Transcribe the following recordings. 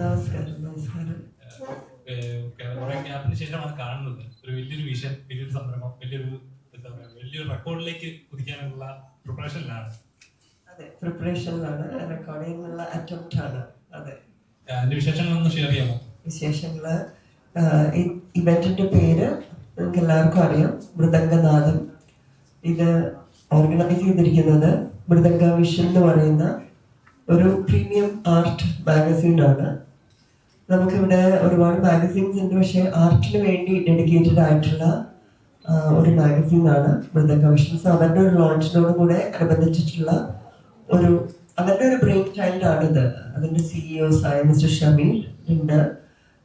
നമസ്കാരം. നമസ്കാരം. കുറെ ഗ്യാപ്പിന് ശേഷമാണ് കാണുന്നത്. ഒരു വലിയൊരു വിഷൻ, വലിയൊരു സംരംഭം, വലിയൊരു റെക്കോർഡിലേക്ക് കുതിക്കാനുള്ള പ്രിപ്പറേഷനിലാണ്. അതെ, പ്രിപ്പറേഷനിലാണ്, റെക്കോർഡ് ചെയ്യാനുള്ള അറ്റംപ്റ്റ് ആണ്. അതെ, അതിന്റെ വിശേഷങ്ങളൊന്ന് ഷെയർ ചെയ്യാമോ? വിശേഷങ്ങള്, ഇവന്റിന്റെ പേര് നിങ്ങൾക്ക് എല്ലാവർക്കും അറിയാം, മൃദംഗനാഥം. ഇത് ഓർഗനൈസ് ചെയ്തിരിക്കുന്നത് മൃദംഗ വിഷൻ എന്ന് പറയുന്ന ഒരു പ്രീമിയം ആർട്ട് മാഗസീനാണ്. നമുക്കിവിടെ ഒരുപാട് മാഗസീൻസ് ഉണ്ട്, പക്ഷെ ആർട്ടിന് വേണ്ടി ഡെഡിക്കേറ്റഡ് ആയിട്ടുള്ള ഒരു മാഗസീനാണ് മൃദംഗ വിഷൻ. സോ അവരുടെ ഒരു ലോഞ്ചിനോട് കൂടെ അനുബന്ധിച്ചിട്ടുള്ള അവരുടെ ഒരു ബ്രെയിൻ ചൈൽഡ് ആണിത്. അതിന്റെ CEOs ആയ മിസ്റ്റർ ഷമീർ ഉണ്ട്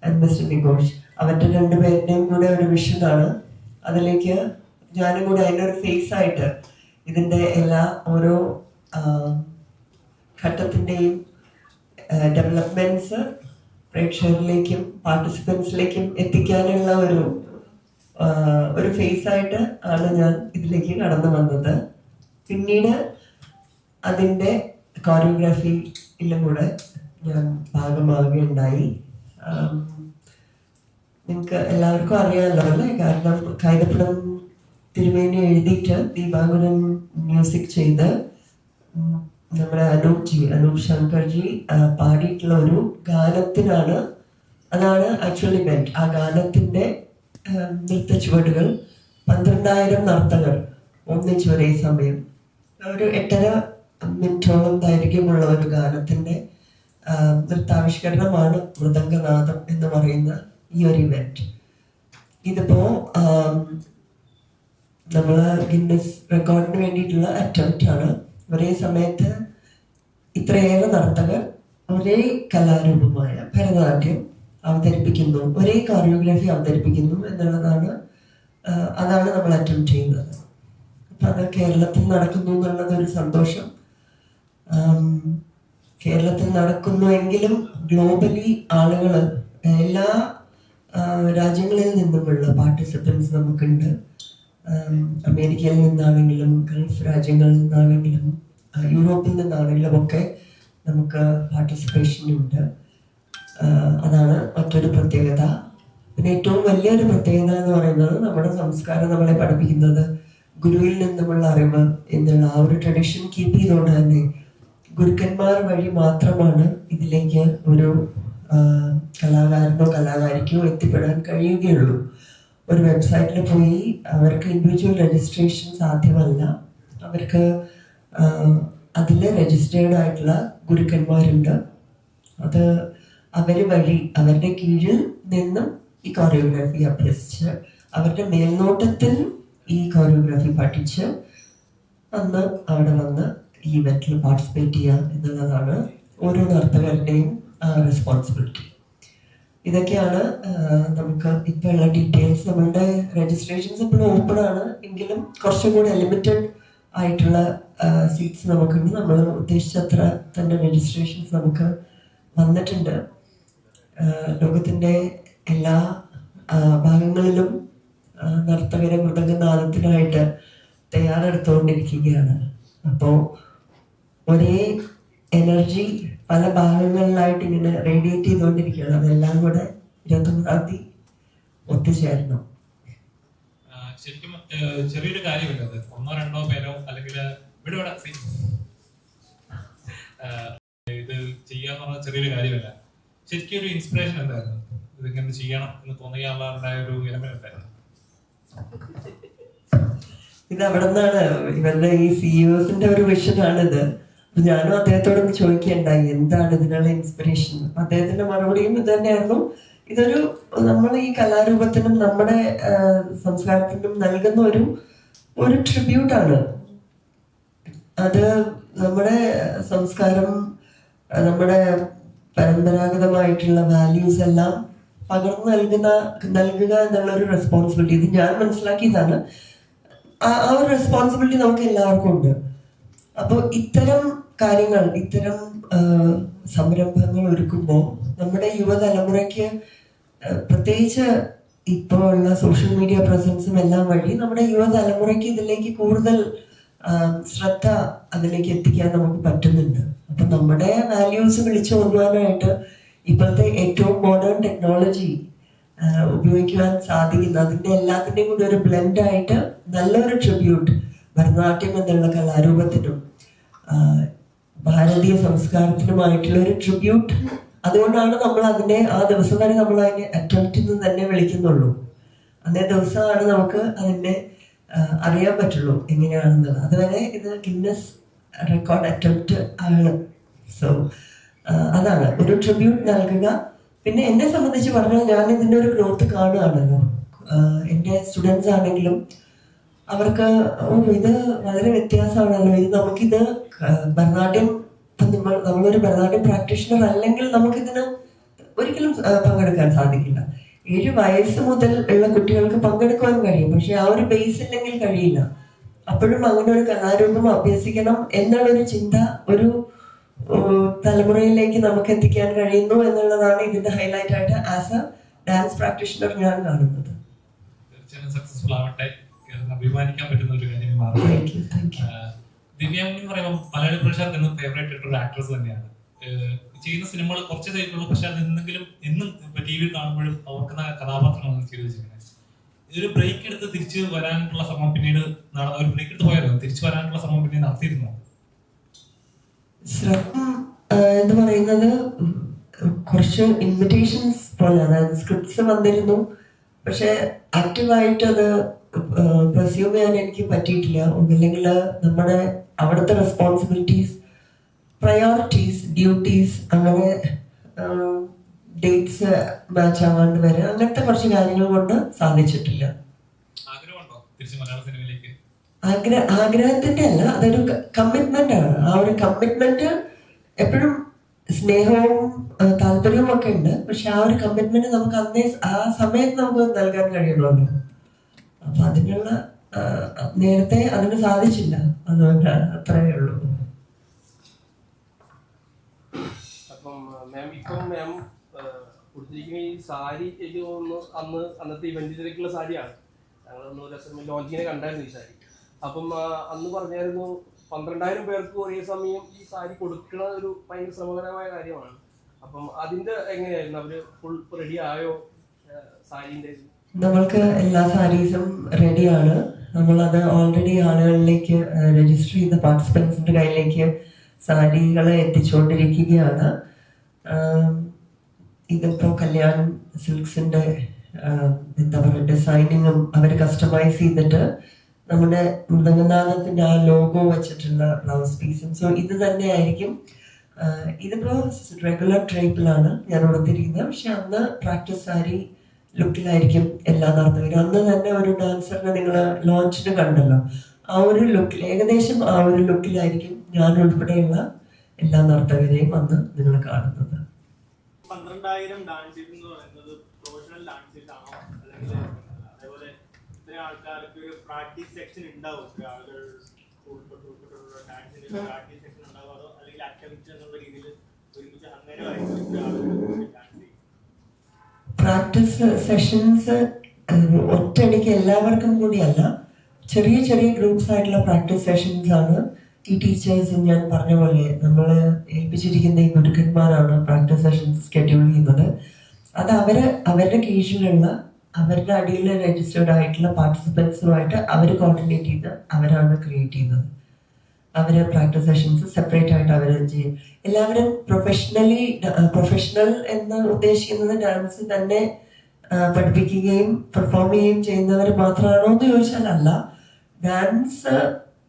ആൻഡ് മിസ്റ്റർ നിഗോഷ്. അവരുടെ രണ്ടുപേരുടെയും കൂടെ ഒരു വിഷനാണ്. അതിലേക്ക് ഞാനും കൂടെ അതിൻ്റെ ഒരു ഫേസ് ആയിട്ട് ഇതിന്റെ എല്ലാ ഓരോ ഘട്ടത്തിന്റെയും ഡെവലപ്മെന്റ്സ് പ്രേക്ഷകരിലേക്കും പാർട്ടിസിപ്പൻസിലേക്കും എത്തിക്കാനുള്ള ഒരു ഫേസ് ആയിട്ട് ആണ് ഞാൻ ഇതിലേക്ക് കടന്നു വന്നത്. പിന്നീട് അതിൻ്റെ കോറിയോഗ്രാഫിയിലും കൂടെ ഞാൻ ഭാഗമാവുകയുണ്ടായി. നിങ്ങൾക്ക് എല്ലാവർക്കും അറിയാമല്ലോ അല്ലേ, കാരണം കൈതപ്പുറം തിരുമേനി എഴുതിയിട്ട് ദീപാങ്കുരൻ മ്യൂസിക് ചെയ്ത് നമ്മുടെ അനൂപ് ശങ്കർജി പാടിയിട്ടുള്ള ഒരു ഗാനത്തിനാണ്. അതാണ് ആക്ച്വലി ഇവന്റ്. ആ ഗാനത്തിന്റെ നൃത്ത ചുവടുകൾ 12,000 നർത്തകർ ഒന്നിച്ച് ഒരേ സമയം ഒരു 8.5 മിനിറ്റോളം ദൈർഘ്യമുള്ള ഒരു ഗാനത്തിന്റെ നൃത്താവിഷ്കരണമാണ് മൃദംഗനാഥം എന്ന് പറയുന്ന ഈ ഒരു ഇവന്റ്. ഇതിപ്പോ നമ്മള് ഗിന്നസ് റെക്കോർഡിന് വേണ്ടിയിട്ടുള്ള അറ്റംപ്റ്റ് ആണ്. ഒരേ സമയത്ത് ഇത്രയേറെ നർത്തകർ ഒരേ കലാരൂപമായ ഭരതനാട്യം അവതരിപ്പിക്കുന്നു, ഒരേ കോറിയോഗ്രാഫി അവതരിപ്പിക്കുന്നു എന്നുള്ളതാണ്. അതാണ് നമ്മൾ അറ്റംപ്റ്റ് ചെയ്യുന്നത്. അപ്പൊ അത് കേരളത്തിൽ നടക്കുന്നു എന്നുള്ളത് ഒരു സന്തോഷം. കേരളത്തിൽ നടക്കുന്നുവെങ്കിലും ഗ്ലോബലി ആളുകൾ, എല്ലാ രാജ്യങ്ങളിൽ നിന്നുമുള്ള പാർട്ടിസിപ്പൻസ് നമുക്കുണ്ട്. അമേരിക്കയിൽ നിന്നാണെങ്കിലും ഗൾഫ് രാജ്യങ്ങളിൽ നിന്നാണെങ്കിലും യൂറോപ്പിൽ നിന്നാണെങ്കിലും ഒക്കെ നമുക്ക് പാർട്ടിസിപ്പേഷൻ ഉണ്ട്. അതാണ് മറ്റൊരു പ്രത്യേകത. പിന്നെ ഏറ്റവും വലിയൊരു പ്രത്യേകത എന്ന് പറയുന്നത് നമ്മുടെ സംസ്കാരം നമ്മളെ പഠിപ്പിക്കുന്നത് ഗുരുവിൽ നിന്നുമുള്ള അറിവ് എന്നുള്ള ആ ഒരു ട്രഡീഷൻ കീപ്പ് ചെയ്തുകൊണ്ട് തന്നെ ഗുരുക്കന്മാർ വഴി മാത്രമാണ് ഇതിലേക്ക് ഒരു കലാകാരനോ കലാകാരിക്കോ എത്തിപ്പെടാൻ കഴിയുകയുള്ളൂ. ഒരു വെബ്സൈറ്റിൽ പോയി അവർക്ക് ഇൻഡിവിജ്വൽ രജിസ്ട്രേഷൻ സാധ്യമല്ല. അവർക്ക് അതിൽ രജിസ്റ്റേർഡ് ആയിട്ടുള്ള ഗുരുക്കന്മാരുണ്ട്. അത് അവർ വഴി അവരുടെ കീഴിൽ നിന്നും ഈ കോറിയോഗ്രാഫി അഭ്യസിച്ച് അവരുടെ മേൽനോട്ടത്തിൽ ഈ കോറിയോഗ്രാഫി പഠിച്ച് അന്ന് അവിടെ വന്ന് ഈ ഇവന്റിൽ പാർട്ടിസിപ്പേറ്റ് ചെയ്യുക എന്നുള്ളതാണ് ഓരോ നർത്തകരുടെയും റെസ്പോൺസിബിലിറ്റി. ഇതൊക്കെയാണ് നമുക്ക് ഇപ്പോൾ ഉള്ള ഡീറ്റെയിൽസ്. നമ്മളുടെ രജിസ്ട്രേഷൻസ് ഇപ്പോഴും ഓപ്പൺ ആണ്, എങ്കിലും കുറച്ചും കൂടെ ലിമിറ്റഡ് ആയിട്ടുള്ള സീറ്റ്സ് നമുക്കുണ്ട്. നമ്മൾ ഉദ്ദേശിച്ചത്ര തന്നെ രജിസ്ട്രേഷൻസ് നമുക്ക് വന്നിട്ടുണ്ട്. ലോകത്തിൻ്റെ എല്ലാ ഭാഗങ്ങളിലും നർത്തകരെ മൃദംഗനാഥത്തിനായിട്ട് തയ്യാറെടുത്തുകൊണ്ടിരിക്കുകയാണ്. അപ്പോൾ ഒരേ എനർജി പല ഭാഗങ്ങളിലായിട്ട് ഇങ്ങനെ റേഡിയേറ്റ് ചെയ്തുകൊണ്ടിരിക്കുകയാണ്. അതെല്ലാം കൂടെ 29-ാം തീയതി ഒത്തുചേരണം. ശരിക്കും ചെറിയൊരു കാര്യമല്ല അത്. 1-2 പേരോ അല്ലെങ്കിൽ ഇത് ചെയ്യാന്ന് പറഞ്ഞ ചെറിയൊരു കാര്യമല്ല. ശരിക്കും ഒരു ഇൻസ്പിറേഷൻ എന്തായിരുന്നു? ഇതിങ്ങനെ ചെയ്യണം എന്ന് തോന്നിയാലുള്ള ഒരു എലമെന്റ് എന്തായിരുന്നു? ഇത് അവിടെ നിന്നാണ്, ഇവരുടെ ഈ CEOs-ന്റെ ഒരു വിഷനാണിത്. ഞാനും അദ്ദേഹത്തോടൊന്ന് ചോദിക്കുകയുണ്ടായി എന്താണ് ഇതിനുള്ള ഇൻസ്പിറേഷൻ. അദ്ദേഹത്തിന്റെ മറുപടിയും ഇത് തന്നെയായിരുന്നു. ഇതൊരു നമ്മൾ ഈ കലാരൂപത്തിനും നമ്മുടെ സംസ്കാരത്തിനും നൽകുന്ന ഒരു ട്രിബ്യൂട്ടാണ്. അത് നമ്മുടെ സംസ്കാരം, നമ്മുടെ പരമ്പരാഗതമായിട്ടുള്ള വാല്യൂസ് എല്ലാം പകർന്നു നൽകുക എന്നുള്ള ഒരു റെസ്പോൺസിബിലിറ്റി ഇത് ഞാൻ മനസ്സിലാക്കിയതാണ്. ആ ഒരു റെസ്പോൺസിബിലിറ്റി നമുക്ക് എല്ലാവർക്കും ഉണ്ട്. അപ്പോൾ ഇത്തരം കാര്യങ്ങൾ, ഇത്തരം സംരംഭങ്ങൾ ഒരുക്കുമ്പോൾ നമ്മുടെ യുവതലമുറയ്ക്ക്, പ്രത്യേകിച്ച് ഇപ്പോൾ ഉള്ള സോഷ്യൽ മീഡിയ പ്രസൻസും എല്ലാം വഴി നമ്മുടെ യുവതലമുറയ്ക്ക് ഇതിലേക്ക് കൂടുതൽ ശ്രദ്ധ അതിലേക്ക് എത്തിക്കാൻ നമുക്ക് പറ്റുന്നുണ്ട്. അപ്പം നമ്മുടെ വാല്യൂസ് വിളിച്ചു കൊണ്ടുപോകാനായിട്ട് ഇപ്പോഴത്തെ ഏറ്റവും മോഡേൺ ടെക്നോളജി ഉപയോഗിക്കുവാൻ സാധിക്കുന്ന അതിൻ്റെ എല്ലാത്തിൻ്റെയും കൂടി ഒരു ബ്ലെൻഡായിട്ട് നല്ലൊരു ട്രിബ്യൂട്ട് ഭരതനാട്യം എന്നുള്ള കലാരൂപത്തിനും ഭാരതീയ സംസ്കാരത്തിനുമായിട്ടുള്ള ഒരു ട്രിബ്യൂട്ട്. അതുകൊണ്ടാണ് നമ്മൾ അതിനെ ആ ദിവസം വരെ നമ്മൾ അതിനെ അറ്റംപ്റ്റ് എന്ന് തന്നെ വിളിക്കുന്നുള്ളൂ. അന്നേ ദിവസമാണ് നമുക്ക് അതിനെ അറിയാൻ പറ്റുള്ളൂ എങ്ങനെയാണെന്നുള്ളത്. അതുവരെ ഇത് ഗിന്നസ് റെക്കോർഡ് അറ്റംപ്റ്റ് ആണ്. സോ അതാണ് ഒരു ട്രിബ്യൂട്ട് നൽകുക. പിന്നെ എന്നെ സംബന്ധിച്ച് പറഞ്ഞാൽ ഞാൻ ഇതിൻ്റെ ഒരു ഗ്രോത്ത് കാണുകയാണല്ലോ. എൻ്റെ സ്റ്റുഡൻസ് ആണെങ്കിലും അവർക്ക് ഇത് വളരെ വ്യത്യാസമാണല്ലോ, ഇത് നമുക്കിത് ഭരതനാട്യം നമ്മളൊരു ഭരതനാട്യം പ്രാക്ടീഷണർ അല്ലെങ്കിൽ നമുക്കിതിന് ഒരിക്കലും പങ്കെടുക്കാൻ സാധിക്കില്ല. 7 വയസ്സ് മുതൽ ഉള്ള കുട്ടികൾക്ക് പങ്കെടുക്കുവാൻ കഴിയും, പക്ഷെ ആ ഒരു ബേസ് ഇല്ലെങ്കിൽ കഴിയില്ല. അപ്പോഴും അങ്ങനെ ഒരു കലാരൂപം അഭ്യസിക്കണം എന്നുള്ളൊരു ചിന്ത ഒരു തലമുറയിലേക്ക് നമുക്ക് എത്തിക്കാൻ കഴിയുന്നു എന്നുള്ളതാണ് ഇതിന്റെ ഹൈലൈറ്റ് ആയിട്ട് ആസ് എ ഡാൻസ് പ്രാക്ടീഷണർ ഞാൻ കാണുന്നത്. സക്സസ്ഫുൾ ആവട്ടെ, അഭിമാനിക്കാൻ പറ്റുന്ന ഒരു കാര്യം മാറും. ദിവ്യ എന്ന് പറയുമ്പോൾ മലയാളി പ്രേക്ഷകർക്ക് എന്നും ഫേവറേറ്റ് ആയിട്ടുള്ള ആക്ട്രസ് തന്നെയാണ്. ചെയ്യുന്ന സിനിമകൾ കുറച്ച് ചെയ്തിട്ടുള്ളൂ, പക്ഷെ അത് എന്തെങ്കിലും എന്നും ടി വിയിൽ കാണുമ്പോഴും ഓർക്കുന്ന കഥാപാത്രങ്ങളാണ് ചെയ്തു വെച്ചിരിക്കുന്നത്. ഇതൊരു ബ്രേക്ക് എടുത്ത് തിരിച്ചു വരാനുള്ള ശ്രമം പിന്നീട് ഒരു ബ്രേക്ക് എടുത്ത് പോയാലോ തിരിച്ചു വരാനുള്ള ശ്രമം പിന്നീട് നടത്തിയിരുന്നു? ശ്രമം എന്ന് പറയുന്നത് കുറച്ച് ഇൻവിറ്റേഷൻസ് പോലെ, അതായത് സ്ക്രിപ്റ്റ്സ് വന്നിരുന്നു, പക്ഷെ ആക്റ്റീവായിട്ട് അത് പെർസ്യൂം ചെയ്യാൻ എനിക്ക് പറ്റിയിട്ടില്ല. ഒന്നില്ലെങ്കിൽ നമ്മുടെ അവിടുത്തെ റെസ്പോൺസിബിലിറ്റീസ്, പ്രയോറിറ്റീസ്, ഡ്യൂട്ടീസ്, അങ്ങനെ ഡേറ്റ്സ് മാച്ച് ആവാണ്ട് വരെ അങ്ങനത്തെ കുറച്ച് കാര്യങ്ങൾ കൊണ്ട് സാധിച്ചിട്ടില്ല. ആഗ്രഹത്തിന്റെ അല്ല, അതൊരു കമ്മിറ്റ്മെന്റ് ആണ്. ആ ഒരു കമ്മിറ്റ്മെന്റ് എപ്പോഴും സ്നേഹവും താല്പര്യവും ഒക്കെ ഉണ്ട്, പക്ഷെ ആ ഒരു കമ്മിറ്റ്മെന്റ് നമുക്ക് അന്നേ ആ സമയത്ത് നമുക്ക് നൽകാൻ കഴിയണമല്ലോ. അപ്പൊ അതിനുള്ള നേരത്തെ അതിന് സാധിച്ചില്ല, അതുകൊണ്ട് അത്രയേ ഉള്ളൂ. അപ്പം മാം ഇപ്പം മാം കൊടുത്തിരിക്കുന്ന ഈ സാരി എനിക്ക് തോന്നുന്നു അന്നത്തെ ഇവന്റിലേക്കുള്ള സാരിയാണ്. ഞങ്ങളൊന്ന് രസം ലോഞ്ചിങ്ങിനെ കണ്ടായിരുന്നു ഈ സാരി. അപ്പം അന്ന് പറഞ്ഞായിരുന്നു 12,000 പേർക്ക് ഒരേ സമയം ഈ സാരി കൊടുക്കുന്ന ഒരു ഭയങ്കര ശ്രമകരമായ കാര്യമാണ്. അപ്പം അതിന്റെ എങ്ങനെയായിരുന്നു, അവര് ഫുൾ റെഡി ആയോ സാരിന്റെ? നമ്മൾക്ക് എല്ലാ സാരീസും റെഡിയാണ്. നമ്മളത് ഓൾറെഡി ആളുകളിലേക്ക് രജിസ്റ്റർ ചെയ്ത പാർട്ടിസിപ്പൻസിന്റെ കയ്യിലേക്ക് സാരികളെ എത്തിച്ചുകൊണ്ടിരിക്കുകയാണ്. ഇതിപ്പോ കല്യാൺ സിൽക്സിന്റെ എന്താ പറയുക ഡിസൈനിങ്ങും അവർ കസ്റ്റമൈസ് ചെയ്തിട്ട് നമ്മുടെ മൃദംഗനാഥത്തിന്റെ ആ ലോഗോ വെച്ചിട്ടുള്ള ബ്ലൗസ് പീസും. സോ ഇത് തന്നെ ആയിരിക്കും. ഇതിപ്പോ റെഗുലർ ഡ്രേപ്പിലാണ് ഞാൻ ഉടുത്തിരിക്കുന്നത്, പക്ഷെ അന്ന് പ്രാക്ടീസ് സാരി ലുക്കിലായിരിക്കും എല്ലാ നർത്തകരും. അന്ന് തന്നെ ഒരു ഡാൻസറിനെ നിങ്ങൾ ലോഞ്ചിന് കണ്ടല്ലോ, ആ ഒരു ലുക്കിൽ, ഏകദേശം ആ ഒരു ലുക്കിലായിരിക്കും ഞാൻ ഉൾപ്പെടെയുള്ള എല്ലാ നർത്തകരെയും അന്ന് നിങ്ങൾ കാണുന്നത്. 12,000 ഡാൻസേഴ്സ് എന്ന് പറയുന്നത് പ്രൊഫഷണൽ ഡാൻസേഴ്സ് ആണോ, അല്ലെങ്കിൽ അതേപോലെ ഇത്രയും ആൾക്കാർക്ക് ഒരു പ്രാക്ടീസ് സെക്ഷൻ ഉണ്ടാവും, ഇത്ര ആളുകൾ ഉൾപ്പെട്ടിട്ടുള്ള ഡാൻസിന്റെ പ്രാക്ടീസ് സെക്ഷൻ ഉണ്ടാവും, അതോ അല്ലെങ്കിൽ അക്കാദമിക് എന്നുള്ള രീതിയിൽ ഒരുമിച്ച് അന്നേരമായിരിക്കും ഇത്ര ആളുകൾ ഡാൻസ് ചെയ്യും? പ്രാക്ടീസ് സെഷൻസ് ഒറ്റയടിക്ക് എല്ലാവർക്കും കൂടിയല്ല, ചെറിയ ചെറിയ ഗ്രൂപ്പ്സ് ആയിട്ടുള്ള പ്രാക്ടീസ് സെഷൻസ് ആണ് ഈ ടീച്ചേഴ്സ് ഞാൻ പറഞ്ഞ പോലെ നമ്മൾ ഏൽപ്പിച്ചിരിക്കുന്ന ഈ ഗുരുക്കന്മാരാണ് പ്രാക്ടീസ് സെഷൻസ് ഷെഡ്യൂൾ ചെയ്യുന്നത്. അത് അവരുടെ കീഴിലുള്ള അവരുടെ അടിയിൽ രജിസ്റ്റേർഡ് ആയിട്ടുള്ള പാർട്ടിസിപ്പൻസുമായിട്ട് അവർ കോർഡിനേറ്റ് ചെയ്ത് അവരാണ് ക്രിയേറ്റ് ചെയ്യുന്നത്. അവർ പ്രാക്ടീസ് സെഷൻസ് സെപ്പറേറ്റ് ആയിട്ട് അവർ ചെയ്യും. എല്ലാവരും പ്രൊഫഷണൽ എന്ന് ഉദ്ദേശിക്കുന്നത് ഡാൻസ് തന്നെ പഠിപ്പിക്കുകയും പെർഫോം ചെയ്യുകയും ചെയ്യുന്നവർ മാത്രമാണോ എന്ന് ചോദിച്ചാൽ അല്ല. ഡാൻസ്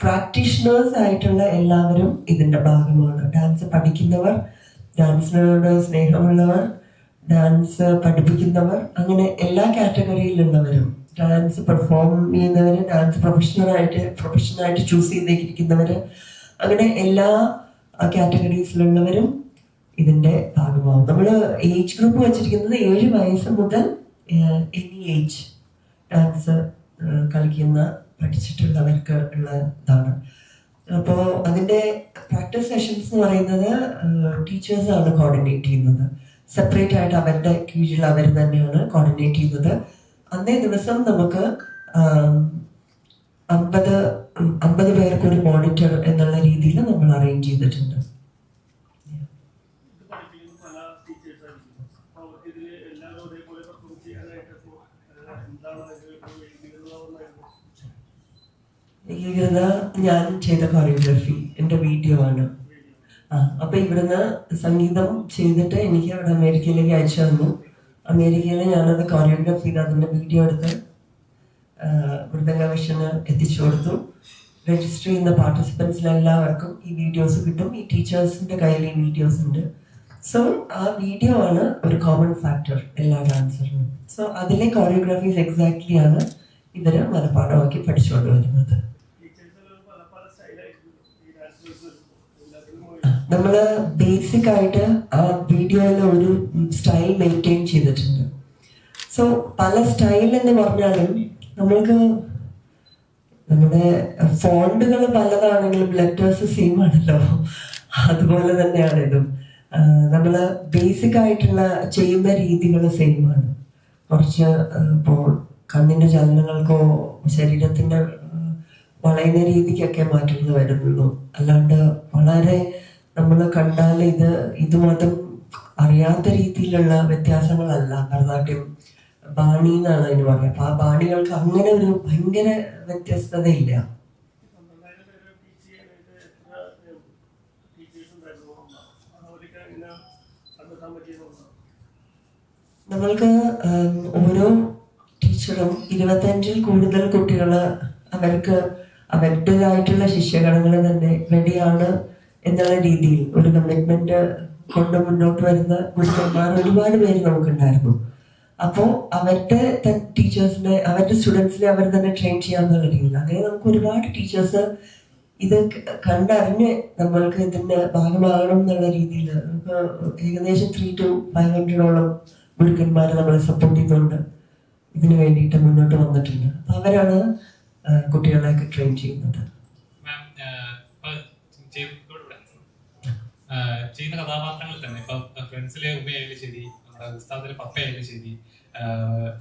പ്രാക്ടീഷണേഴ്സ് ആയിട്ടുള്ള എല്ലാവരും ഇതിന്റെ ഭാഗമാണ്. ഡാൻസ് പഠിക്കുന്നവർ, ഡാൻസിനോട് സ്നേഹമുള്ളവർ, ഡാൻസ് പഠിപ്പിക്കുന്നവർ, അങ്ങനെ എല്ലാ കാറ്റഗറിയിലുള്ളവരും, ഡാൻസ് പെർഫോം ചെയ്യുന്നവര്, ഡാൻസ് പ്രൊഫഷണലായിട്ട് ചൂസ് ചെയ്തിരിക്കുന്നവര്, അങ്ങനെ എല്ലാ കാറ്റഗറീസിലുള്ളവരും ഇതിന്റെ ഭാഗമാവും. നമ്മൾ ഏജ് ഗ്രൂപ്പ് വെച്ചിരിക്കുന്നത് 7 വയസ്സ് മുതൽ എനി ഏജ് ഡാൻസ് കളിക്കുന്ന പഠിച്ചിട്ടുള്ളവർക്ക് ഉള്ളതാണ്. അപ്പോൾ അതിന്റെ പ്രാക്ടീസ് സെഷൻസ് എന്ന് പറയുന്നത് ടീച്ചേഴ്സാണ് കോർഡിനേറ്റ് ചെയ്യുന്നത്. സെപ്പറേറ്റ് ആയിട്ട് അവരുടെ കീഴിൽ അവർ തന്നെയാണ് കോർഡിനേറ്റ് ചെയ്യുന്നത്. അന്നേ ദിവസം നമുക്ക് 50 പേർക്ക് ഒരു മോണിറ്റർ എന്നുള്ള രീതിയിൽ നമ്മൾ അറേഞ്ച് ചെയ്തിട്ടുണ്ട്. ഏകീകൃത ഞാൻ ചെയ്ത കൊറിയോഗ്രാഫി എൻ്റെ വീഡിയോ ആണ്. അപ്പൊ ഇവിടുന്ന് സംഗീതം ചെയ്തിട്ട് എനിക്ക് അവിടെ അമേരിക്കയിലേക്ക് അയച്ചു തന്നു. അമേരിക്കയിൽ ഞാനത് കൊറിയോഗ്രാഫി ചെയ്ത് അതിൻ്റെ വീഡിയോ എടുത്ത് മൃദംഗ മിഷന് എത്തിച്ചു കൊടുത്തു. രജിസ്റ്റർ ചെയ്യുന്ന പാർട്ടിസിപ്പൻസിനെല്ലാവർക്കും ഈ വീഡിയോസ് കിട്ടും. ഈ ടീച്ചേഴ്സിന്റെ കയ്യിൽ ഈ വീഡിയോസ് ഉണ്ട്. സോ ആ വീഡിയോ ആണ് ഒരു കോമൺ ഫാക്ടർ എല്ലാ ഡാൻസറിനും. സോ അതിലെ കോറിയോഗ്രാഫീസ് എക്സാക്ട്ലി ആണ് ഇവര് മനഃപ്പാഠമാക്കി പഠിച്ചുകൊണ്ട് വരുന്നത്. നമ്മള് ബേസിക് ആയിട്ട് ആ വീഡിയോയിൽ ഒരു സ്റ്റൈൽ മെയിൻറ്റെയിൻ ചെയ്തിട്ടുണ്ട്. സോ പല സ്റ്റൈൽ എന്ന് പറഞ്ഞാലും നമ്മൾക്ക് നമ്മുടെ ഫോണ്ടുകൾ പലതാണെങ്കിലും ലെറ്റേഴ്സ് സെയിം ആണല്ലോ. അതുപോലെ തന്നെയാണ് ഇതും. നമ്മള് ബേസിക് ആയിട്ടുള്ള ചെയ്യുന്ന രീതികൾ സെയിം ആണ്. കുറച്ച് ഇപ്പോൾ കണ്ണിന്റെ ചലനങ്ങൾക്കോ ശരീരത്തിന്റെ വളയുന്ന രീതിക്കൊക്കെ മാറ്റങ്ങൾ വരുന്നുള്ളൂ. അല്ലാണ്ട് വളരെ നമ്മൾ കണ്ടാൽ ഇതുമാത്രം അറിയാത്ത രീതിയിലുള്ള വ്യത്യാസങ്ങളല്ല. ഭരതനാട്യം ബാണി എന്നാണ് അതിന് പറയുക. അപ്പൊ ആ ബാണികൾക്ക് അങ്ങനെ ഒരു ഭയങ്കര വ്യത്യസ്തതയില്ല. നമ്മൾക്ക് ഓരോ ടീച്ചറും 25-ൽ കൂടുതൽ കുട്ടികള് അവർക്ക് അവരുടേതായിട്ടുള്ള ശിഷ്യഗണങ്ങൾ തന്നെ റെഡിയാണ് എന്നുള്ള രീതിയിൽ ഒരു കമ്മിറ്റ്മെന്റ് കൊണ്ട് മുന്നോട്ട് വരുന്ന ഗുരുക്കന്മാർ ഒരുപാട് പേര് നമുക്കുണ്ടായിരുന്നു. അപ്പോൾ അവരുടെ ടീച്ചേഴ്സിനെ അവരുടെ സ്റ്റുഡൻസിനെ അവർ തന്നെ ട്രെയിൻ ചെയ്യാന്നുള്ള രീതിയിൽ അങ്ങനെ നമുക്ക് ഒരുപാട് ടീച്ചേഴ്സ് ഇത് കണ്ടറിഞ്ഞ് നമ്മൾക്ക് ഇതിന്റെ ഭാഗമാകണം എന്നുള്ള രീതിയിൽ നമുക്ക് ഏകദേശം 300 to 500 ഗുരുക്കന്മാരെ നമ്മളെ സപ്പോർട്ട് ചെയ്തുകൊണ്ട് ഇതിനു വേണ്ടിയിട്ട് മുന്നോട്ട് വന്നിട്ടുണ്ട്. അപ്പൊ അവരാണ് കുട്ടികളെയൊക്കെ ട്രെയിൻ ചെയ്യുന്നത്. ചെയ്യുന്ന കഥാപാത്രങ്ങളിൽ തന്നെ ഇപ്പൊ ഫ്രണ്ട്സിലെ ഉമ്മയായാലും ശരി, നമ്മുടെ ഉസ്താദിലെ പപ്പയായാലും ശരി,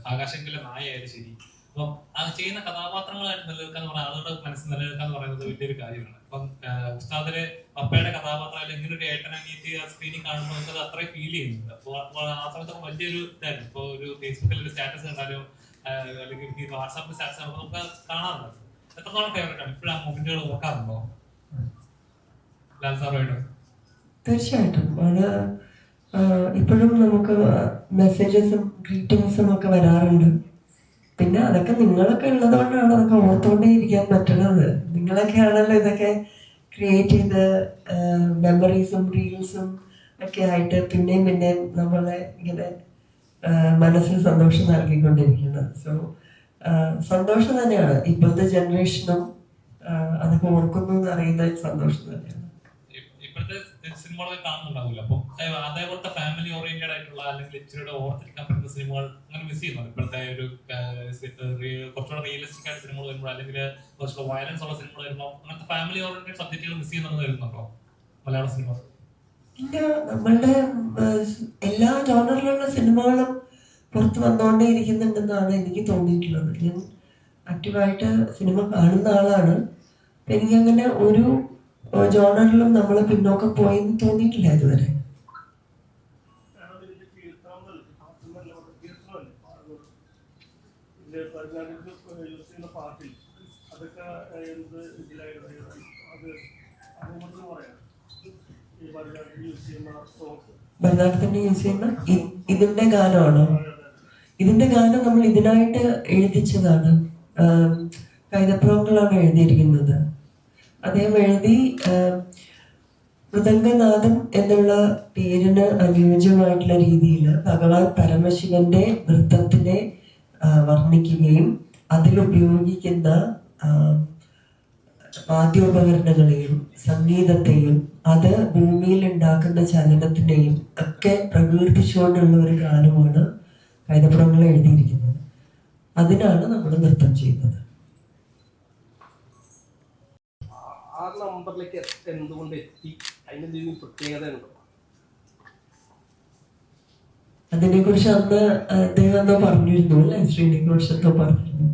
ആകാശങ്കിലെ നായയായാലും ശരി, അപ്പം അത് ചെയ്യുന്ന കഥാപാത്രങ്ങളായിട്ട് നിലനിൽക്കാന്ന് പറഞ്ഞാൽ ആളുകളുടെ മനസ്സിൽ നിലനിൽക്കാന്ന് പറയുന്നത് വലിയൊരു കാര്യമാണ്. അപ്പം ഉസ്താദിലെ പപ്പയുടെ കഥാപാത്രം ഇങ്ങനെ ഒരു ഏട്ടനങ്ങിയിട്ട് ആ സ്ക്രീനിൽ കാണുമ്പോൾ നമുക്കത് അത്രയും ഫീൽ ചെയ്യുന്നുണ്ട്. അപ്പോൾ ആ സമയത്ത് വലിയൊരു ഇതായിരുന്നു. ഇപ്പോൾ ഒരു ഫേസ്ബുക്കിൽ ഒരു സ്റ്റാറ്റസ് കണ്ടാലോ അല്ലെങ്കിൽ വാട്സാപ്പിൽ സ്റ്റാറ്റസ് കാണുമ്പോൾ നമുക്ക് കാണാറുണ്ട്. എത്രത്തോളം ഫേവറേറ്റ് ആണ്? ഇപ്പോഴും ആ മൊമെന്റുകൾ ഓർക്കാറുണ്ടോ ലാൽ സാറുമായിട്ട്? തീർച്ചയായിട്ടും അത് ഇപ്പോഴും നമുക്ക് മെസ്സേജസും ഗ്രീറ്റിംഗ്സും ഒക്കെ വരാറുണ്ട്. പിന്നെ അതൊക്കെ നിങ്ങളൊക്കെ ഉള്ളത് കൊണ്ടാണ് അതൊക്കെ ഓർത്തുകൊണ്ടേ ഇരിക്കാൻ പറ്റുന്നത്. നിങ്ങളൊക്കെ ആണല്ലോ ഇതൊക്കെ ക്രിയേറ്റ് ചെയ്ത് മെമ്മറീസും റീൽസും ഒക്കെ ആയിട്ട് പിന്നെയും നമ്മളെ ഇങ്ങനെ മനസ്സിൽ സന്തോഷം നൽകിക്കൊണ്ടിരിക്കുന്നത്. സോ സന്തോഷം തന്നെയാണ്. ഇപ്പോഴത്തെ ജനറേഷനും അതൊക്കെ ഓർക്കുന്നു എന്ന് അറിയുന്ന സന്തോഷം തന്നെയാണ്. ഇപ്പോഴത്തെ സിനിമകളൊക്കെ കാണുന്നുണ്ടാവില്ല. അപ്പം അതേപോലത്തെ ഫാമിലി ഓറിയന്റഡ് ആയിട്ടുള്ള അല്ലെങ്കിൽ ഇച്ചിരിയുടെ ഓർത്തിരിക്കാൻ പറ്റുന്ന സിനിമകൾ അങ്ങനെ മിസ് ചെയ്യുന്നുണ്ട്. ഇപ്പോഴത്തെ ഒരു കുറച്ചുകൂടെ റിയലിസ്റ്റിക് ആയിട്ട് സിനിമകൾ വരുമ്പോൾ അല്ലെങ്കിൽ കുറച്ചുകൂടെ വയലൻസ് ഉള്ള സിനിമകൾ വരുമ്പോൾ അങ്ങനത്തെ ഫാമിലി ഓറിയന്റഡ് സബ്ജക്റ്റുകൾ മിസ് ചെയ്യുന്നത് വരുന്നുണ്ടോ മലയാള സിനിമ? ഇല്ല, നമ്മളുടെ എല്ലാ ജോണറിലുള്ള സിനിമകളും പുറത്ത് വന്നുകൊണ്ടേ ഇരിക്കുന്നുണ്ടെന്നാണ് എനിക്ക് തോന്നിയിട്ടുള്ളത്. ഞാൻ ആക്റ്റീവായിട്ട് സിനിമ കാണുന്ന ആളാണ്. അപ്പൊ എനിക്കങ്ങനെ ഒരു ജോണറിലും നമ്മൾ പിന്നോക്കം പോയെന്ന് തോന്നിയിട്ടില്ല ഇതുവരെ. ഭരതനാട്യത്തിന് യൂസ് ചെയ്യുന്ന ഇതിന്റെ ഗാനമാണോ? ഇതിന്റെ ഗാനം നമ്മൾ ഇതിനായിട്ട് എഴുതിച്ചതാണ്. കൈതപ്രങ്ങളാണ് എഴുതിയിരിക്കുന്നത്. അദ്ദേഹം എഴുതി മൃദംഗനാഥം എന്നുള്ള പേരിന് അനുയോജ്യമായിട്ടുള്ള രീതിയിൽ ഭഗവാൻ പരമശിവന്റെ നൃത്തത്തിനെ വർണ്ണിക്കുകയും അതിലുപയോഗിക്കുന്ന വാദ്യോപകരണങ്ങളെയും സംഗീതത്തെയും അത് ഭൂമിയിൽ ഉണ്ടാക്കുന്ന ചലനത്തിനെയും ഒക്കെ പ്രകീർത്തിച്ചുകൊണ്ടുള്ള ഒരു ഗാനമാണ് കൈതപ്രങ്ങൾ എഴുതിയിരിക്കുന്നത്. അതിനാണ് നമ്മൾ നൃത്തം ചെയ്യുന്നത്. ആ നമ്പറിലേക്ക് എന്തുകൊണ്ട് എത്തി? അതിനെന്തെങ്കിലും പ്രത്യേകത ഉണ്ടോ? അതിനെ കുറിച്ച് അന്ന് അദ്ദേഹം എന്തോ പറഞ്ഞിരുന്നു അല്ലെ? ശ്രീനെ കുറിച്ച് എന്തോ പറഞ്ഞിരുന്നു.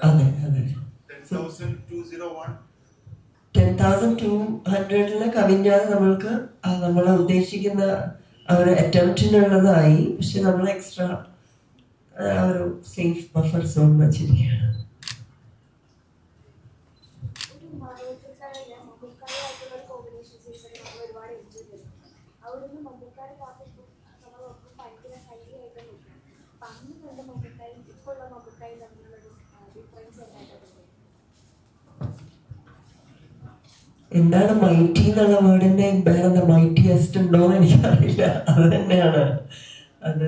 അതെ അതെ 10,200 കവിഞ്ഞാൽ നമ്മൾക്ക് നമ്മൾ ഉദ്ദേശിക്കുന്ന ഒരു അറ്റംപ്റ്റിനുള്ളതായി, പക്ഷെ നമ്മൾ എക്സ്ട്രാ ഒരു സേഫ് ബഫർ സോൺ വെച്ചിരിക്കുകയാണ്. എന്താണ് മൈറ്റി എന്നുള്ള വേർഡിന്റെ വേറെ മൈറ്റിയസ്റ്റ് ഉണ്ടോ എന്ന് എനിക്കറിയില്ല. അത് തന്നെയാണ്, അത്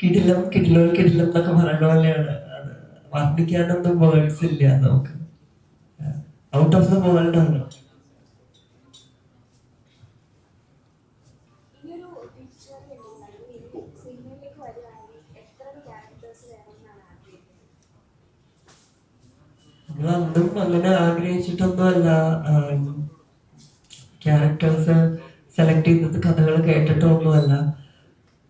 കിടിലം കിടിലോ കിടിലം എന്നൊക്കെ പറയുന്ന പോലെയാണ്. അത് വർണ്ണിക്കാനൊന്നും വേർഡ്സ് ഇല്ല നമുക്ക്. ഔട്ട് ഓഫ് ദ വേൾഡ് ആണ്. നമ്മളന്നും അങ്ങനെ ആഗ്രഹിച്ചിട്ടൊന്നുമല്ല ക്യാരക്ടേഴ്സ് സെലക്ട് ചെയ്തത്, കഥകൾ കേട്ടിട്ടൊന്നുമല്ല.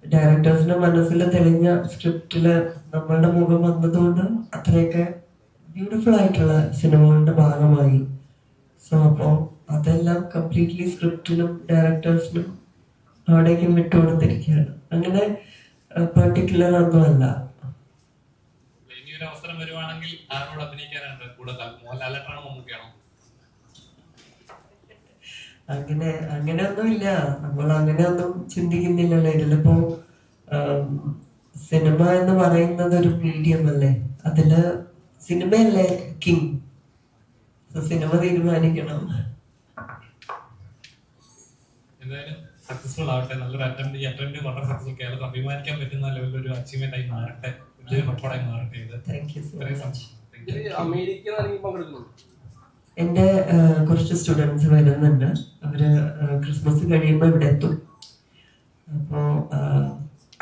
ഡയറക്ടേഴ്സിന്റെ മനസ്സിൽ തെളിഞ്ഞ സ്ക്രിപ്റ്റില് നമ്മളുടെ മുഖം വന്നതുകൊണ്ട് അത്രയൊക്കെ ബ്യൂട്ടിഫുൾ ആയിട്ടുള്ള സിനിമകളുടെ ഭാഗമായി. സോ അപ്പോൾ അതെല്ലാം കംപ്ലീറ്റ്ലി സ്ക്രിപ്റ്റിനും ഡയറക്ടേഴ്സിനും അവിടേക്കും വിട്ടുകൊടുത്തിരിക്കുകയാണ്. അങ്ങനെ പെർട്ടിക്കുലർ ഒന്നുമല്ല. ഇനിയൊരു അവസരം വരുവാണെങ്കിൽ ആരോട് അഭിനയിക്കാനാണ് കൂടുതൽ, മോഹൻലാലാണോ മമ്മൂട്ടിയാണോ? അങ്ങനെയൊന്നുമില്ല. നമ്മൾ അങ്ങനെയൊന്നും ചിന്തിക്കുന്നില്ലല്ലോ. ഇതിലിപ്പോ സിനിമ എന്ന് പറയുന്നത് ഒരു മീഡിയം അല്ലേ, അതില് സിനിമയല്ലേ കിങ്. സിനിമ തീരുമാനിക്കണം. എന്തായാലും സക്സസ്ഫുൾ ആവട്ടെ, നല്ലൊരു അറ്റംപ്റ്റ്. ഈ അറ്റംപ്റ്റ് വളരെ സക്സസ്ഫുൾ, കേരളത്തിൽ അഭിമാനിക്കാൻ പറ്റുന്ന ലെവലിലൊരു അച്ചീവ്മെന്റ് ആയി മാറട്ടെ, വലിയൊരു റെക്കോർഡായി മാറട്ടെ. ഇത് എന്റെ കുറച്ച് സ്റ്റുഡൻസ് വരുന്നുണ്ട്. അവര് ക്രിസ്മസ് കഴിയുമ്പോൾ ഇവിടെ എത്തും. അപ്പോ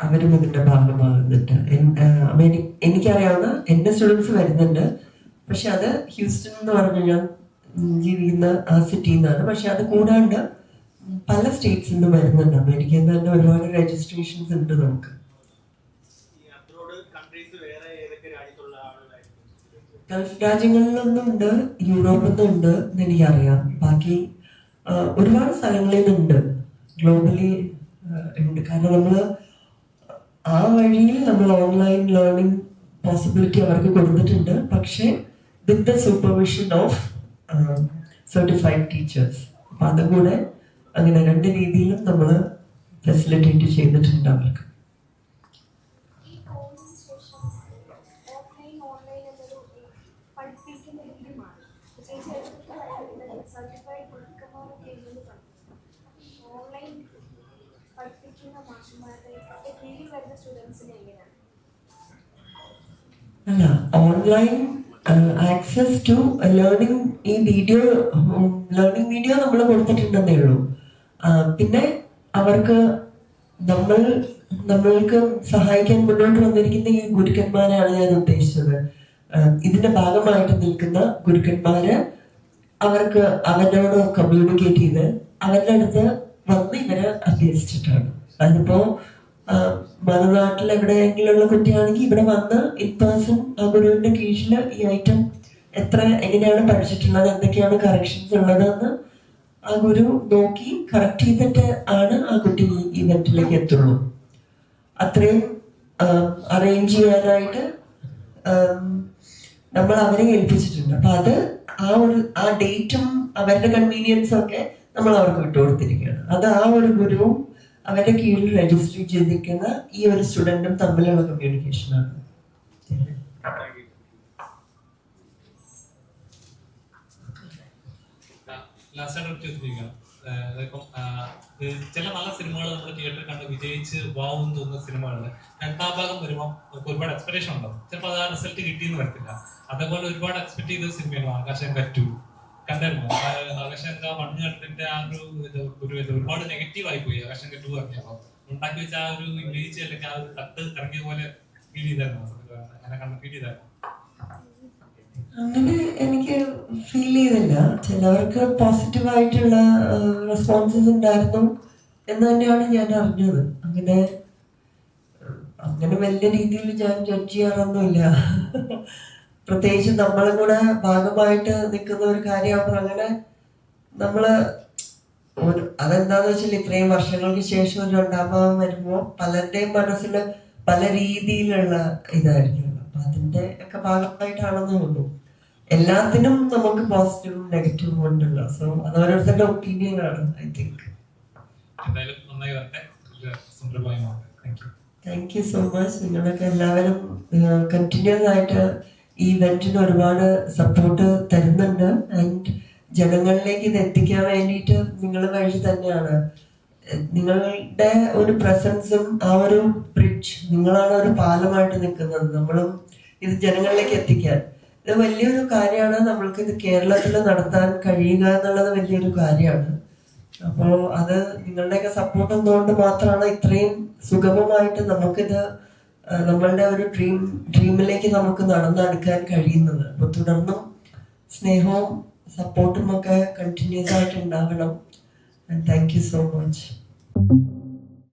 അവരും ഇതിന്റെ ഭാഗമാകുന്നുണ്ട്. എനിക്കറിയാവുന്ന എന്റെ സ്റ്റുഡൻസ് വരുന്നുണ്ട്. പക്ഷെ അത് ഹ്യൂസ്റ്റൺ എന്ന് പറഞ്ഞു ഞാൻ ജീവിക്കുന്ന ആ സിറ്റിയിൽ നിന്നാണ്. പക്ഷെ അത് കൂടാണ്ട് പല സ്റ്റേറ്റ്സിൽ നിന്നും വരുന്നുണ്ട്. അമേരിക്കയിൽ നിന്ന് തന്നെ ഒരുപാട് രജിസ്ട്രേഷൻസ് ഉണ്ട് നമുക്ക്. ഗൾഫ് രാജ്യങ്ങളിലൊന്നും ഉണ്ട്, യൂറോപ്പിൽ നിന്നുണ്ട് എന്ന് എനിക്കറിയാം. ബാക്കി ഒരുപാട് സ്ഥലങ്ങളിൽ നിന്നുണ്ട്, ഗ്ലോബലി ഉണ്ട്. കാരണം നമ്മൾ ആ വഴിയിൽ നമ്മൾ ഓൺലൈൻ ലേണിംഗ് പോസിബിലിറ്റി അവർക്ക് കൊടുത്തിട്ടുണ്ട്. പക്ഷേ with the supervision of certified teachers. അപ്പം അതും കൂടെ അങ്ങനെ രണ്ട് രീതിയിലും നമ്മൾ ഫെസിലിറ്റേറ്റ് ചെയ്തിട്ടുണ്ട് അവർക്ക്. അല്ല, ഓൺലൈൻ ആക്സസ് ടു ലേണിംഗ്, ഈ ലേണിംഗ് വീഡിയോ നമ്മൾ കൊടുത്തിട്ടുണ്ടെന്നേ ഉള്ളൂ. പിന്നെ അവർക്ക് നമ്മൾക്ക് സഹായിക്കാൻ മുന്നോട്ട് വന്നിരിക്കുന്ന ഈ ഗുരുക്കന്മാരെയാണ് ഞാൻ ഉദ്ദേശിച്ചത്. ഇതിന്റെ ഭാഗമായിട്ട് നിൽക്കുന്ന ഗുരുക്കന്മാര് അവർക്ക് അവരോട് കമ്മ്യൂണിക്കേറ്റ് ചെയ്ത് അവരുടെ അടുത്ത് വന്ന് ഇവരെ അഭ്യസിച്ചിട്ടാണ്. അതിപ്പോ മറുനാട്ടിൽ എവിടെയെങ്കിലുള്ള കുട്ടിയാണെങ്കിൽ ഇവിടെ വന്ന് ഇൻ പേഴ്സൺ ആ ഗുരുവിന്റെ കീഴിൽ ഈ ഐറ്റം എങ്ങനെയാണ് പഠിച്ചിട്ടുള്ളത്, എന്തൊക്കെയാണ് കറക്ഷൻസ് ഉള്ളതെന്ന് ആ ഗുരു നോക്കി കറക്റ്റ് ചെയ്തിട്ട് ആണ് ആ കുട്ടി ഈ ഇവന്റിലേക്ക് എത്തുള്ളൂ. അത്രയും അറേഞ്ച് ചെയ്യാനായിട്ട് നമ്മൾ അവരെ ഏൽപ്പിച്ചിട്ടുണ്ട്. അപ്പൊ അത് ആ ഡേറ്റും അവരുടെ കൺവീനിയൻസും ഒക്കെ നമ്മൾ അവർക്ക് വിട്ടുകൊടുത്തിരിക്കുകയാണ്. അത് ആ ഒരു ഗുരുവും അവരുടെ കീഴിൽ രജിസ്റ്റർ ചെയ്തിരിക്കുന്ന ഈ ഒരു സ്റ്റുഡന്റും തമ്മിലുള്ള കമ്മ്യൂണിക്കേഷനാണ്. ചില നല്ല സിനിമകൾ നമ്മൾ തിയേറ്ററിൽ കണ്ട് വിജയിച്ച് വാവും തോന്നുന്ന സിനിമകളിൽ രണ്ടാം ഭാഗം വരുമ്പോൾ നമുക്ക് ഒരുപാട് എക്സ്പെക്ടേഷൻ ഉണ്ടാവും. ചിലപ്പോൾ അത് ആ റിസൾട്ട് കിട്ടിയെന്ന് വരത്തില്ല. അതേപോലെ ഒരുപാട് എക്സ്പെക്ട് ചെയ്ത സിനിമയാണ് ആകാശം കറ്റു. കണ്ടായിരുന്നു ആകാശം മണ്ണ് കണ്ടിന്റെ ആ ഒരു ഒരുപാട് നെഗറ്റീവ് ആയി പോയി ആകാശം കറ്റു പറഞ്ഞപ്പോ ഉണ്ടാക്കി വെച്ച ആ ഒരു ഇമേജ് അല്ലെങ്കിൽ ആ ഒരു തട്ട് ഇറങ്ങിയ പോലെ ഫീൽ ചെയ്തായിരുന്നു. അങ്ങനെ കണ്ട് ഫീൽ ചെയ്തായിരുന്നു. അങ്ങനെ എനിക്ക് ഫീൽ ചെയ്തില്ല. ചിലവർക്ക് പോസിറ്റീവായിട്ടുള്ള റെസ്പോൺസസ് ഉണ്ടായിരുന്നു എന്ന് തന്നെയാണ് ഞാൻ അറിഞ്ഞത്. അങ്ങനെ വലിയ രീതിയിൽ ഞാൻ ജഡ്ജ് ചെയ്യാറൊന്നുമില്ല. പ്രത്യേകിച്ച് നമ്മളും കൂടെ ഭാഗമായിട്ട് നിൽക്കുന്ന ഒരു കാര്യമാകുമ്പോൾ അങ്ങനെ നമ്മള് അതെന്താന്ന് വെച്ചാൽ ഇത്രയും വർഷങ്ങൾക്ക് ശേഷം ഒരു രണ്ടാം ഭാഗം വരുമ്പോൾ പലരുടെയും മനസ്സിൽ പല രീതിയിലുള്ള ഇതായിരിക്കും. അപ്പൊ അതിന്റെ ഒക്കെ ഭാഗമായിട്ടാണെന്ന് തോന്നുന്നു. എല്ലാത്തിനും നമുക്ക് പോസിറ്റീവും നെഗറ്റീവും ഉണ്ടല്ലോ. സോ അത് ഓരോരുത്തരുടെ ഒപ്പീനിയൻ ആണ്. ഐ തിങ്ക് എന്തായാലും നന്നായി വരട്ടെ. സുന്ദരമായി മാറട്ടെ. Thank you so much. നിങ്ങളൊക്കെ എല്ലാവരും കണ്ടിന്യൂസ് ആയിട്ട് ഈ ഇവന്റിന് ഒരുപാട് സപ്പോർട്ട് തരുന്നുണ്ട്. ആൻഡ് ജനങ്ങളിലേക്ക് ഇത് എത്തിക്കാൻ വേണ്ടിയിട്ട് നിങ്ങൾ വഴി തന്നെയാണ്. നിങ്ങളുടെ ഒരു പ്രസൻസും ആ ഒരു ബ്രിഡ്ജ്, നിങ്ങളാണ് ഒരു പാലമായിട്ട് നിൽക്കുന്നത്. നമ്മളും ഇത് ജനങ്ങളിലേക്ക് എത്തിക്കാൻ ഇത് വലിയൊരു കാര്യമാണ്. നമ്മൾക്ക് ഇത് കേരളത്തിൽ നടത്താൻ കഴിയുക എന്നുള്ളത് വലിയൊരു കാര്യമാണ്. അപ്പോൾ അത് നിങ്ങളുടെയൊക്കെ സപ്പോർട്ട് എന്തുകൊണ്ട് മാത്രമാണ് ഇത്രയും സുഗമമായിട്ട് നമുക്കിത് നമ്മളുടെ ഒരു ഡ്രീമിലേക്ക് നമുക്ക് നടന്നെടുക്കാൻ കഴിയുന്നത്. അപ്പൊ തുടർന്നും സ്നേഹവും സപ്പോർട്ടും ഒക്കെ കണ്ടിന്യൂസ് ആയിട്ട് ഉണ്ടാവണം. And thank you so much.